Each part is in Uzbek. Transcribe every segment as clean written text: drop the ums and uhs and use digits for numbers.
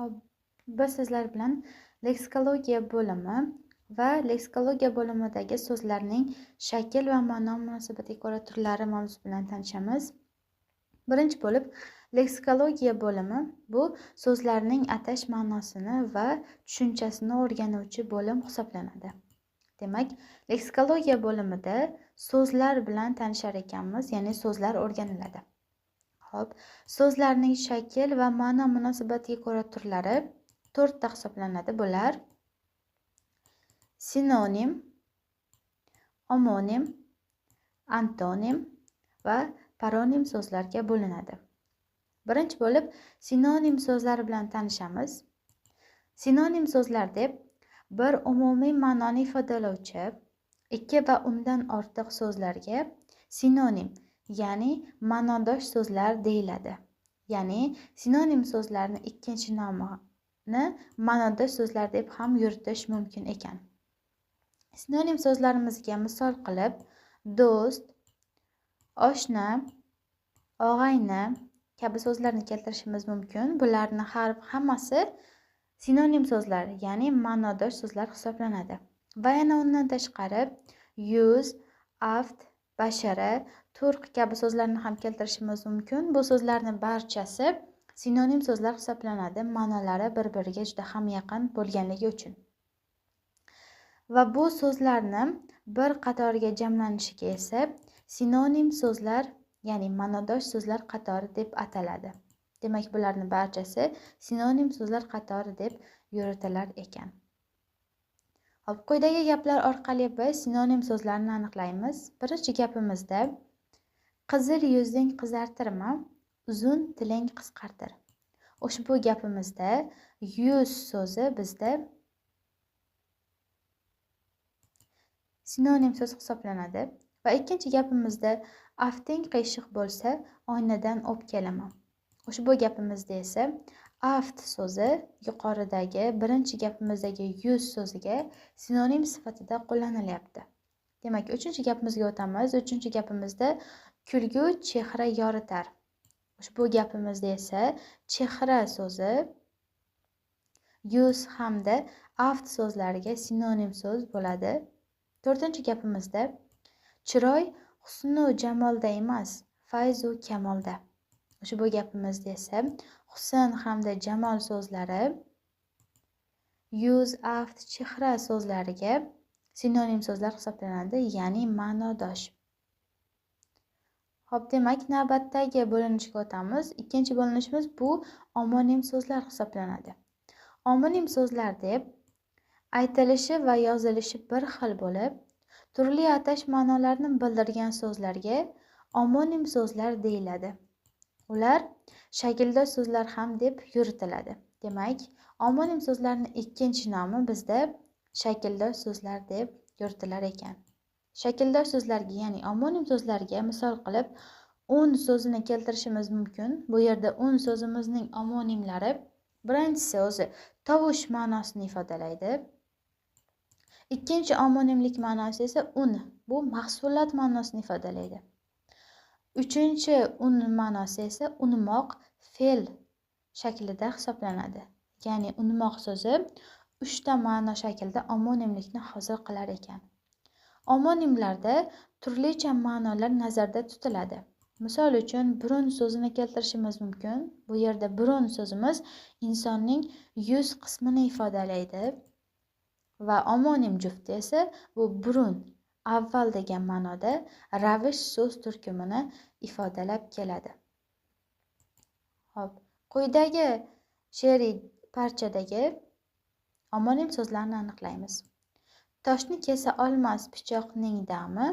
Hop, biz sizlar bilan leksikologiya bo'limi va leksikologiya bo'limidagi so'zlarning shakl va ma'no munosabatiga ko'ra turlari mavzusi bilan tanishamiz. Birinchi bo'lib, leksikologiya bo'limi bu so'zlarning atash ma'nosini va tushunchasini o'rganuvchi bo'lim hisoblanadi. Demak, leksikologiya bo'limida so'zlar bilan tanishar ekanmiz, ya'ni so'zlar o'rganiladi. Hop, so'zlarning shakl va ma'no munosabatiga ko'ra turlari 4 ta hisoblanadi. Bular sinonim, omonim, antonim va paronim so'zlarga bo'linadi. Birinchi bo'lib, sinonim so'zlari bilan tanishamiz. Sinonim so'zlar deb bir umumiy ma'noni ifodalovchi ikki va undan ortiq so'zlarga sinonim, ya'ni ma'nodosh so'zlar deyiladi. Ya'ni sinonim so'zlarning ikkinchi nomini ma'nodosh so'zlar deb ham yuritish mumkin ekan. Sinonim so'zlarimizga misol qilib do'st, oshna, og'ayni kabi so'zlarni keltirishimiz mumkin. Bularning hammasi sinonim so'zlar, ya'ni ma'nodosh so'zlar hisoblanadi. Va yana undan tashqari yuz, aft, bashara, turq kabi so'zlarni ham keltirishimiz mumkin. Bu so'zlarning barchasi sinonim so'zlar hisoblanadi, ma'nolari bir-biriga juda ham yaqin bo'lganligi uchun. Va bu so'zlarni bir qatoriga jamlanishiga esa sinonim so'zlar, ya'ni ma'nodosh so'zlar qatori deb ataladi. Demak, bularning barchasi sinonim so'zlar qatori deb yuritilar ekan. Hop, quyidagi gaplar orqali biz sinonim so'zlarni aniqlaymiz. Birinchi gapimizda qizil yuzing qizartirma, uzun tiling qisqartir. Ushbu gapimizda yuz so'zi bizda sinonim so'z hisoblanadi. Va ikkinchi gapimizda afting qiyshiq bo'lsa, oynadan o'pkalama. Ushbu gapimizda esa aft so'zi yuqoridagi birinchi gapimizdagi yuz so'ziga sinonim sifatida qo'llanilyapti. Demak, uchinchi gapimizga o'tamiz. Uchinchi gapimizda kulgu chehra yoritar. Ushbu gapimizda esa chehra so'zi yuz hamda aft so'zlariga sinonim so'z bo'ladi. To'rtinchi gapimizda chiroy husnu jamolda emas, fayzu kamolda. Ushbu gapimizda esa husn hamda jamol so'zlari yuz, aft, chehra so'zlariga sinonim so'zlar hisoblanadi, ya'ni ma'nodosh. Hop, demak, navbatdagi bo'linishga o'tamiz. Ikkinchi bo'linishimiz bu omonim so'zlar hisoblanadi. Omonim so'zlar deb aytilishi va yozilishi bir xil bo'lib, turli atash ma'nolarni bildirgan so'zlarga omonim so'zlar deyiladi. Ular shakldosh so'zlar ham deb yuritiladi. Demak, omonim so'zlarning ikkinchi nomi bizda shakldosh so'zlar deb yuritilar ekan. Shakldosh so'zlarga, ya'ni omonim so'zlarga misol qilib un so'zini keltirishimiz mumkin. Bu yerda un so'zimizning omonimlari birinchisi o'zi tovush ma'nosini ifodalaydi. Ikkinchi omonimlik ma'nosi esa un, bu mahsulot ma'nosini ifodalaydi. Uchinchi un ma'nosi esa unmoq, fe'l shaklida hisoblanadi. Ya'ni unmoq so'zi 3 ta ma'no shaklda omonimlikni hosil qilar ekan. Omonimlarda turlicha ma'nolar nazarda tutiladi. Misol uchun burun so'zini keltirishimiz mumkin. Bu yerda burun so'zimiz insonning yuz qismini ifodalaydi. Va omonim jufti esa bu burun, avval degan ma'noda ravish so'z turkumini ifodalab keladi. Hop, quyidagi she'riy parchadagi omonim so'zlarni aniqlaymiz. Toshni kesa olmas pichoqning dami,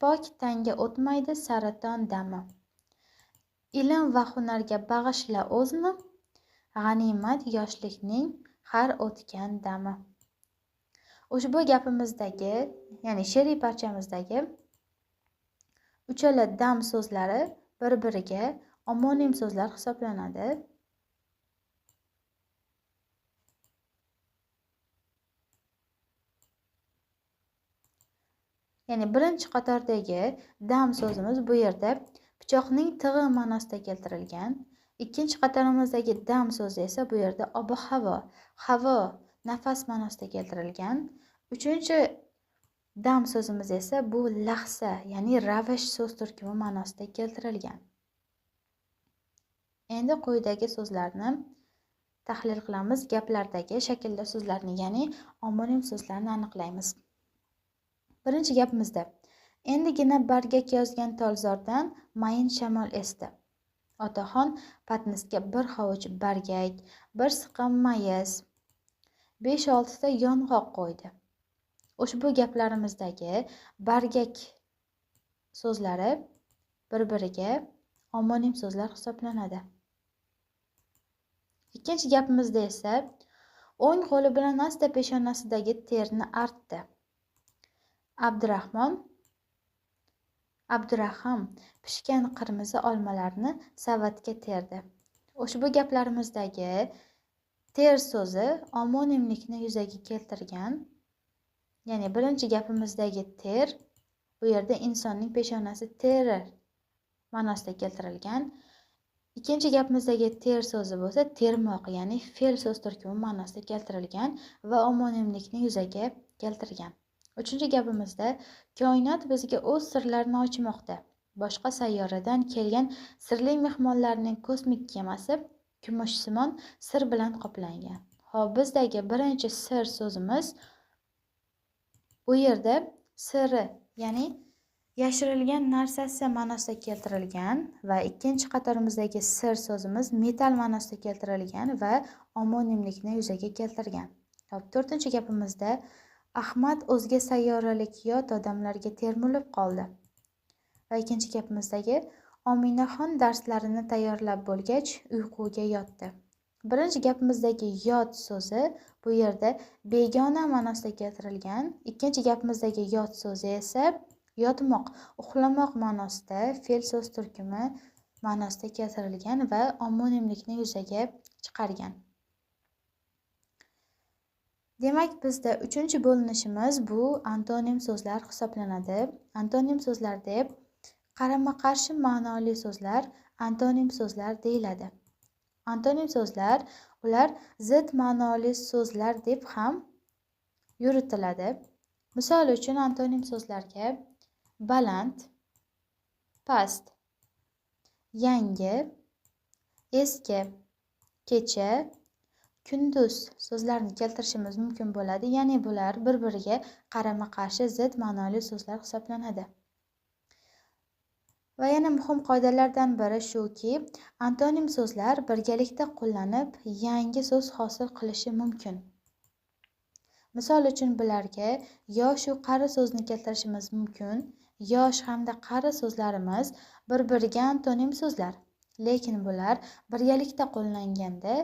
pok tanga o'tmaydi saraton dami. Ilm va hunarga bag'ishla o'zni, g'animat yoshlikning har o'tgan dami. Ushbu gapimizdagi, ya'ni she'riy parchamizdagi uchala dam so'zlari bir-biriga omonim so'zlar hisoblanadi. Ya'ni birinchi qatordagi dam so'zimiz bu yerda pichoqning tig'i ma'nosida keltirilgan. Ikkinchi qatorimizdagi dam so'zi esa bu yerda ob-havo, havo, nafas ma'nosida keltirilgan. Uchinchi dam so'zimiz esa bu lahza, ya'ni ravish so'z turkumi ma'nosida keltirilgan. Endi quyidagi so'zlarni tahlil qilamiz. Gaplardagi shaklda so'zlarni, ya'ni omonim so'zlarni aniqlaymiz. Birinchi gapimizda endigina bargak yozgan tolzordan mayin shamol esdi. Otaxon patnisga bir hovuch bargak, bir siqim mayiz, 5-6 ta yong'oq qo'ydi. Ushbu gaplarimizdagi bargak so'zlari bir-biriga omonim so'zlar hisoblanadi. Ikkinchi gapimizda esa o'ng qo'li bilan asta peshonasidagi terni artdi. Abdurahim pishgan qirmizi olmalarni savatga terdi. Ushbu gaplarimizdagi ter so'zi omonimlikni yuzaga keltirgan. Ya'ni birinchi gapimizdagi ter bu yerda insonning peshonasi teri ma'nosida keltirilgan. Ikkinchi gapimizdagi ter so'zi bo'lsa termoq, ya'ni fe'l so'z turkumi ma'nosida keltirilgan va omonimlikni yuzaga keltirgan. Uchinchi gapimizda koinot bizga o'z sirlarini ochmoqda. Boshqa sayyoradan kelgan sirli mehmonlarning kosmik kemasi kumushsimon sir bilan qoplangan. Hop, bizdagi birinchi sir so'zimiz bu yerda siri, ya'ni yashirilgan narsasi ma'nosida keltirilgan va ikkinchi qatorimizdagi sir so'zimiz metal ma'nosida keltirilgan va omonimlikni yuzaga keltirgan. Hop, to'rtinchi gapimizda Ahmad o'zga sayyoralik yot odamlarga termulib qoldi. Va ikkinchi gapimizdagi Ominaxon darslarini tayyorlab bo'lgach uyquga yotdi. Birinchi gapimizdagi yot so'zi bu yerda begona ma'nosida keltirilgan. Ikkinchi gapimizdagi yot so'zi esa yotmoq, uxlamoq ma'nosida fe'l so'z turkumi ma'nosida keltirilgan va omonimlikni yuzaga chiqargan. Demak, bizda uchinchi bo'linishimiz bu antonim so'zlar hisoblanadi. Antonim so'zlar deb qarama-qarshi ma'noli so'zlar antonim so'zlar deyiladi. Antonim so'zlar ular zid ma'noli so'zlar deb ham yuritiladi. Misol uchun antonim so'zlarga baland, past, yangi, eski, kecha, kunduz so'zlarni keltirishimiz mumkin bo'ladi. Ya'ni bular bir-biriga qarama-qarshi zid ma'noli so'zlar hisoblanadi. Va yana muhim qoidalardan biri shuki, antonim so'zlar birgalikda qo'llanib yangi so'z hosil qilishi mumkin. Misol uchun bularga yosh va qari so'zni keltirishimiz mumkin. Yosh hamda qari so'zlarimiz bir-biriga antonim so'zlar. Lekin bular birgalikda qo'llanganda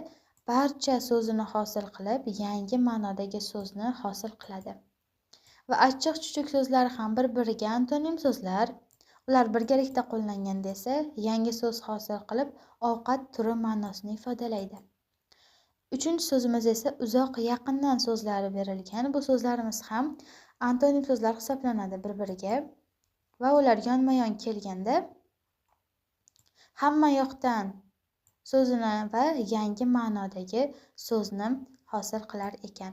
barcha so'zini hosil qilib, yangi ma'nodagi so'zni hosil qiladi. Va achchiq-chuchuk so'zlar ham bir-biriga antonim so'zlar. Ular birgalikda qo'llanganda esa yangi so'z hosil qilib, ovqat turi ma'nosini ifodalaydi. Uchinchi so'zimiz esa uzoq, yaqindan so'zlari berilgan. Bu so'zlarimiz ham antonim so'zlar hisoblanadi bir-biriga va ular yonma-yon kelganda hamma yoqdan so'zini va yangi ma'nodagi so'zni hosil qilar ekan.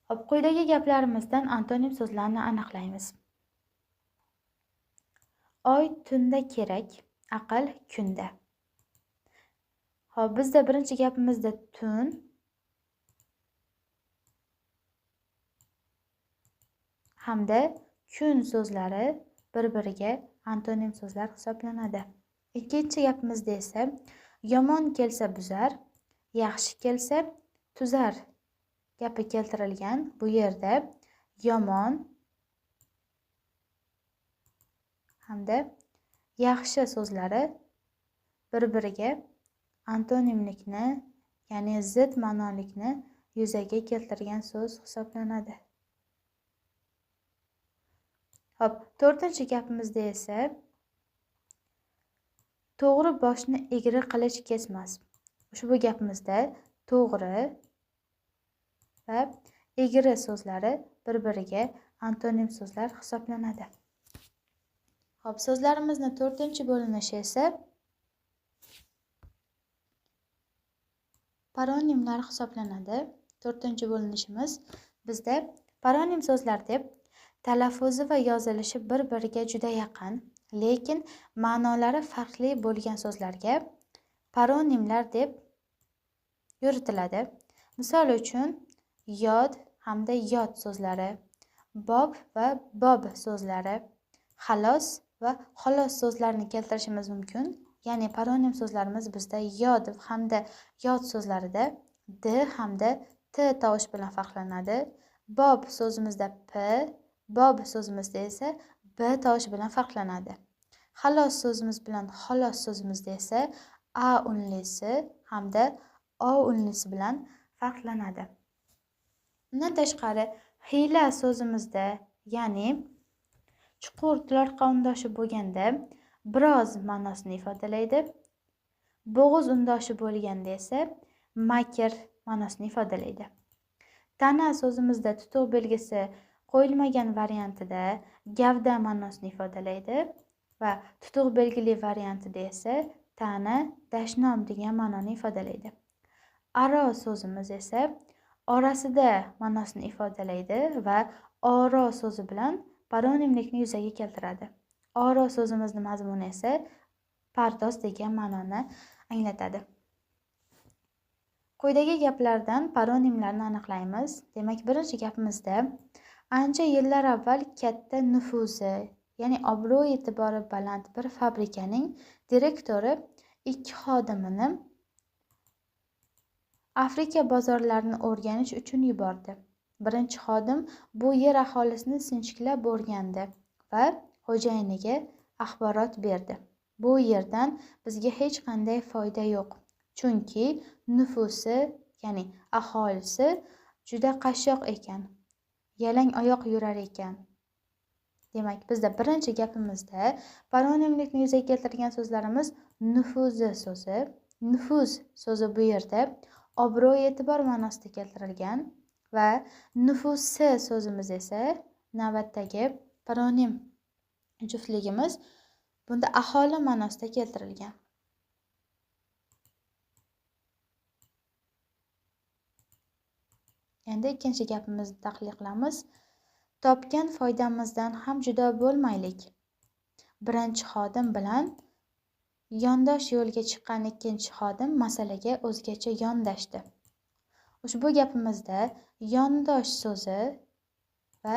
Hop, quyidagi gaplarimizdan antonim so'zlarni aniqlaymiz. Oy tunda kerak, aql kunda. Hop, bizda birinchi gapimizda tun hamda kun so'zlari bir-biriga antonim so'zlar hisoblanadi. Ikkinchi gapimizda esa yomon kelsa buzar, yaxshi kelsa tuzar gapi keltirilgan. Bu yerda yomon hamda yaxshi so'zlari bir-biriga antonimlikni, ya'ni zid ma'nolikni yuzaga keltirgan so'z hisoblanadi. Hop, to'rtinchi gapimizda esa to'g'ri boshni egri qilich kesmas. Ushbu gapimizda to'g'ri va egri so'zlari bir-biriga antonim so'zlar hisoblanadi. Hop, so'zlarimizni to'rtinchi bo'linishi esa paronimlar hisoblanadi. 4-bo'linishimiz bizda paronim so'zlar deb talaffuzi va yozilishi bir-biriga juda yaqin, lekin ma'nolari farqli bo'lgan so'zlarga paronimlar deb yuritiladi. Misol uchun, yod hamda yod so'zlari, bob va bob so'zlari, xalos va xolos so'zlarini keltirishimiz mumkin. Ya'ni paronim so'zlarimiz bizda yod hamda yod so'zlarida d hamda t tovush bilan farqlanadi. Bob so'zimizda p, bob so'zimizda esa b tovush bilan farqlanadi. Xalos so'zimiz bilan xolos so'zimizda esa a unlisi hamda o unlisi bilan farqlanadi. Bundan tashqari, hiyla so'zimizda, ya'ni chuqur tilor qavmdoshi bo'lganda biroz ma'nosini ifodalaydi. Bo'g'iz undoshi bo'lganda esa makr ma'nosini ifodalaydi. Tana so'zimizda tutuq belgisi qo'yilmagan variantida gavda ma'nosini ifodalaydi va tutuq belgili variantida esa tana, dashnom degan ma'noni ifodalaydi. Aro so'zimiz esa orasida ma'nosini ifodalaydi va oro so'zi bilan paronimlikni yuzaga keltiradi. Oro so'zimizni mazmuni esa pardoz degan ma'noni anglatadi. Quyidagi gaplardan paronimlarni aniqlaymiz. Demak, birinchi gapimizda ancha yillar avval katta nufuzi, ya'ni obro' e'tibori baland bir fabrikaning direktori 2 xodimini Afrika bozorlarini o'rganish uchun yubordi. Birinchi xodim bu yer aholisini sinchiklab o'rgandi va xo'jayiniga axborot berdi. Bu yerdan bizga hech qanday foyda yo'q. Chunki nufusi, ya'ni aholisi juda qashshoq ekan. Yalang oyoq yurar ekan. Demak, bizda birinchi gapimizda paronimlikni yuzaga keltirgan so'zlarimiz nufuzi so'zi. Nufuz so'zi bu yerda obro' e'tibor ma'nosida keltirilgan va nufusi so'zimiz esa navbatdagi paronim juftligimiz bunda aholi ma'nosida keltirilgan. Endi ikkinchi gapimizni tahlil qilamiz. Topgan foydamizdan ham judo bo'lmaylik. Birinchi xodim bilan yondosh yo'lga chiqqan ikkinchi xodim masalaga o'zgacha yondashdi. Ushbu gapimizda yondosh so'zi va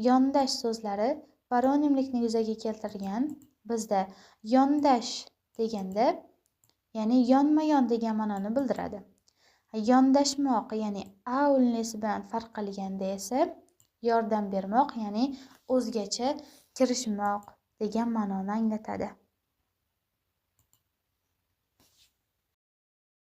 yondash so'zlari paronimlikni yuzaga keltirgan. Bizda yondash deganda, ya'ni yonma-yon degan ma'noni bildiradi. Yondashmoq, ya'ni a unlisi bilan farq qilganda esa yordam bermoq, ya'ni o'zgacha kirishmoq degan ma'noni anglatadi.